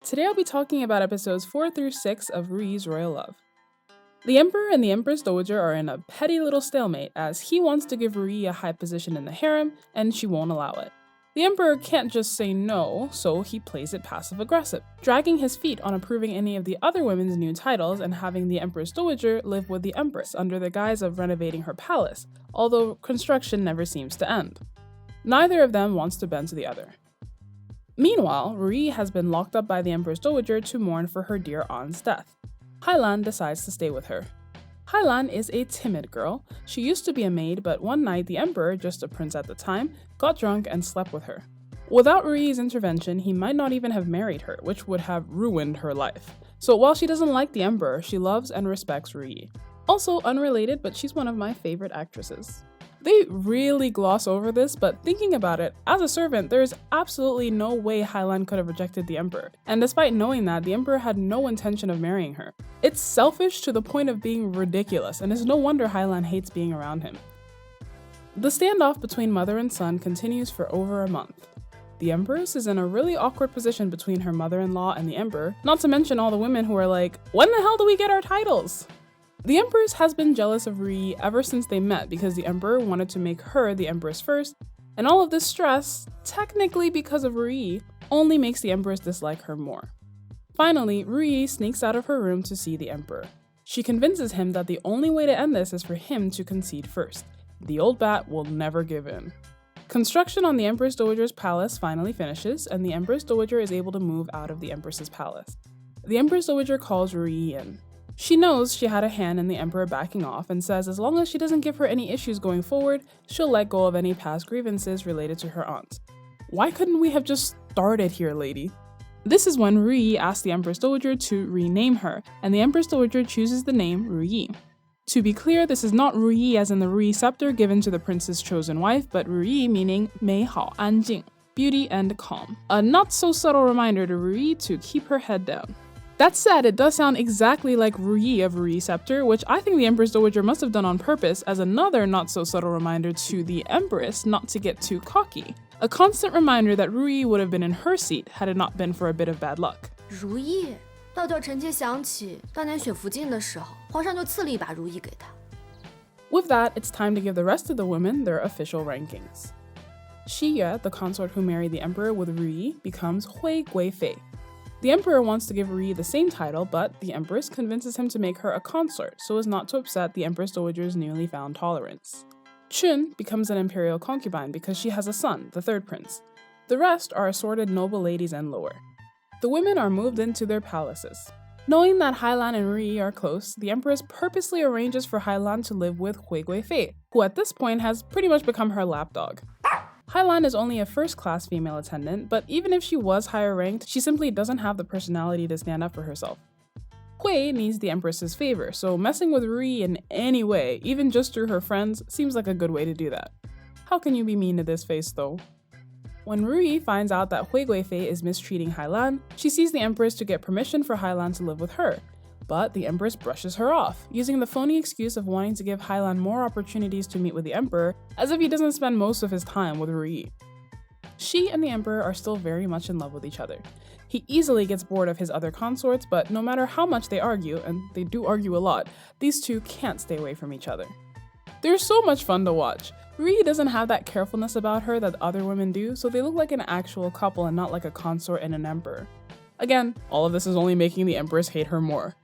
Today I'll be talking about episodes 4 through 6 of RuYi's Royal Love. The Emperor and the Empress Dowager are in a petty little stalemate as he wants to give RuYi a high position in the harem and she won't allow it. The Emperor can't just say no, so he plays it passive-aggressive, dragging his feet on approving any of the other women's new titles and having the Empress Dowager live with the Empress under the guise of renovating her palace, although construction never seems to end. Neither of them wants to bend to the other. Meanwhile, RuYi has been locked up by the Empress Dowager to mourn for her dear aunt's death. Hailan decides to stay with her. Hailan is a timid girl. She used to be a maid, but one night the Emperor, just a prince at the time, got drunk and slept with her. Without RuYi's intervention, he might not even have married her, which would have ruined her life. So while she doesn't like the Emperor, she loves and respects RuYi. Also unrelated, but she's one of my favorite actresses. They really gloss over this, but thinking about it, as a servant, there is absolutely no way Hailan could have rejected the Emperor, and despite knowing that, the Emperor had no intention of marrying her. It's selfish to the point of being ridiculous, and it's no wonder Hailan hates being around him. The standoff between mother and son continues for over a month. The Empress is in a really awkward position between her mother-in-law and the Emperor, not to mention all the women who are like, when the hell do we get our titles? The Empress has been jealous of RuYi ever since they met because the Emperor wanted to make her the Empress first, and all of this stress, technically because of RuYi, only makes the Empress dislike her more. Finally, RuYi sneaks out of her room to see the Emperor. She convinces him that the only way to end this is for him to concede first. The old bat will never give in. Construction on the Empress Dowager's palace finally finishes, and the Empress Dowager is able to move out of the Empress's palace. The Empress Dowager calls RuYi in. She knows she had a hand in the Emperor backing off and says as long as she doesn't give her any issues going forward, she'll let go of any past grievances related to her aunt. Why couldn't we have just started here, lady? This is when RuYi asks the Empress Dowager to rename her, and the Empress Dowager chooses the name RuYi. To be clear, this is not RuYi as in the RuYi scepter given to the prince's chosen wife, but RuYi meaning 美好安静, beauty and calm. A not so subtle reminder to RuYi to keep her head down. That said, it does sound exactly like RuYi of RuYi Scepter, which I think the Empress Dowager must have done on purpose as another not-so-subtle reminder to the Empress not to get too cocky. A constant reminder that RuYi would have been in her seat had it not been for a bit of bad luck. 如意，道教臣妾想起当年雪福晋的时候，皇上就赐了一把如意给她。 With that, it's time to give the rest of the women their official rankings. Xiyue, the consort who married the Emperor with RuYi, becomes Hui Guifei. The Emperor wants to give RuYi the same title, but the Empress convinces him to make her a consort so as not to upset the Empress Dowager's newly found tolerance. Chun becomes an imperial concubine because she has a son, the third prince. The rest are assorted noble ladies and lower. The women are moved into their palaces. Knowing that Hailan and RuYi are close, the Empress purposely arranges for Hailan to live with Hui Guifei, who at this point has pretty much become her lapdog. Hailan is only a first-class female attendant, but even if she was higher ranked, she simply doesn't have the personality to stand up for herself. Hui needs the Empress's favor, so messing with RuYi in any way, even just through her friends, seems like a good way to do that. How can you be mean to this face though? When RuYi finds out that Hui Guifei is mistreating Hailan, she sees the Empress to get permission for Hailan to live with her. But the Empress brushes her off, using the phony excuse of wanting to give Hailan more opportunities to meet with the Emperor, as if he doesn't spend most of his time with RuYi. She and the Emperor are still very much in love with each other. He easily gets bored of his other consorts, but no matter how much they argue, and they do argue a lot, these two can't stay away from each other. They're so much fun to watch. RuYi doesn't have that carefulness about her that other women do, so they look like an actual couple and not like a consort and an emperor. Again, all of this is only making the Empress hate her more.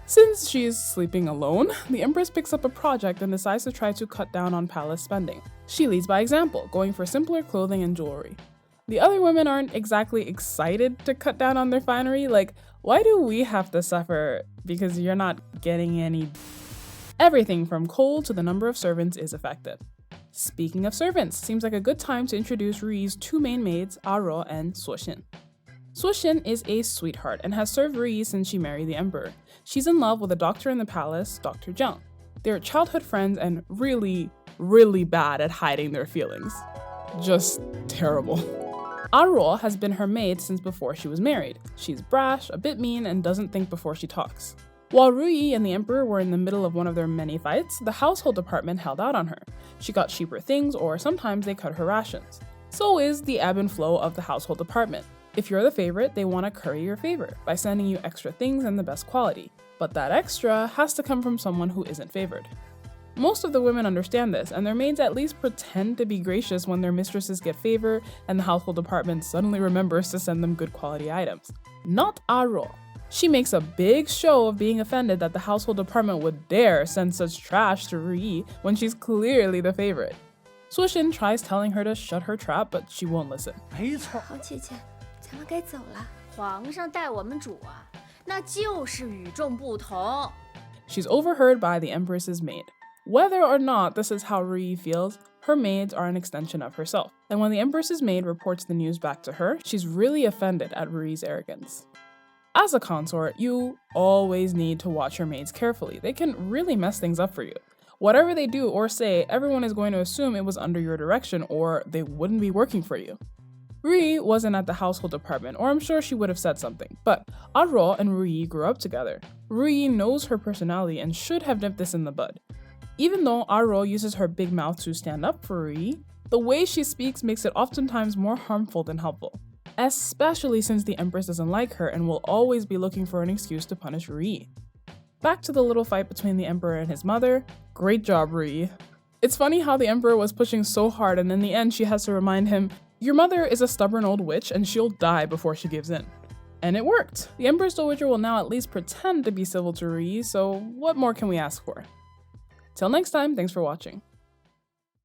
Since she is sleeping alone, the Empress picks up a project and decides to try to cut down on palace spending. She leads by example, going for simpler clothing and jewelry. The other women aren't exactly excited to cut down on their finery, like, why do we have to suffer because you're not getting any? Everything from coal to the number of servants is affected. Speaking of servants, seems like a good time to introduce RuYi's two main maids, Aro and Suoxin. Suoxin is a sweetheart and has served RuYi since she married the Emperor. She's in love with a doctor in the palace, Dr. Jiang. They're childhood friends and really, really bad at hiding their feelings. Just terrible. Aro has been her maid since before she was married. She's brash, a bit mean, and doesn't think before she talks. While RuYi and the Emperor were in the middle of one of their many fights, the household department held out on her. She got cheaper things, or sometimes they cut her rations. So is the ebb and flow of the household department. If you're the favorite, they want to curry your favor by sending you extra things and the best quality. But that extra has to come from someone who isn't favored. Most of the women understand this, and their maids at least pretend to be gracious when their mistresses get favor and the household department suddenly remembers to send them good quality items. Not Aro. She makes a big show of being offended that the household department would dare send such trash to RuYi when she's clearly the favorite. Suishin tries telling her to shut her trap, but she won't listen. 没错。好姐姐，咱们该走了。皇上待我们主啊，那就是与众不同。 She's overheard by the empress's maid. Whether or not this is how RuYi feels, her maids are an extension of herself. And when the empress's maid reports the news back to her, she's really offended at RuYi's arrogance. As a consort, you always need to watch your maids carefully. They can really mess things up for you. Whatever they do or say, everyone is going to assume it was under your direction or they wouldn't be working for you. RuYi wasn't at the household department, or I'm sure she would have said something, but Aro and RuYi grew up together. RuYi knows her personality and should have nipped this in the bud. Even though Aro uses her big mouth to stand up for RuYi, the way she speaks makes it oftentimes more harmful than helpful. Especially since the Empress doesn't like her and will always be looking for an excuse to punish RuYi. Back to the little fight between the Emperor and his mother. Great job, RuYi. It's funny how the Emperor was pushing so hard and in the end she has to remind him, your mother is a stubborn old witch and she'll die before she gives in. And it worked. The Empress Dowager will now at least pretend to be civil to RuYi, so what more can we ask for? Till next time, thanks for watching.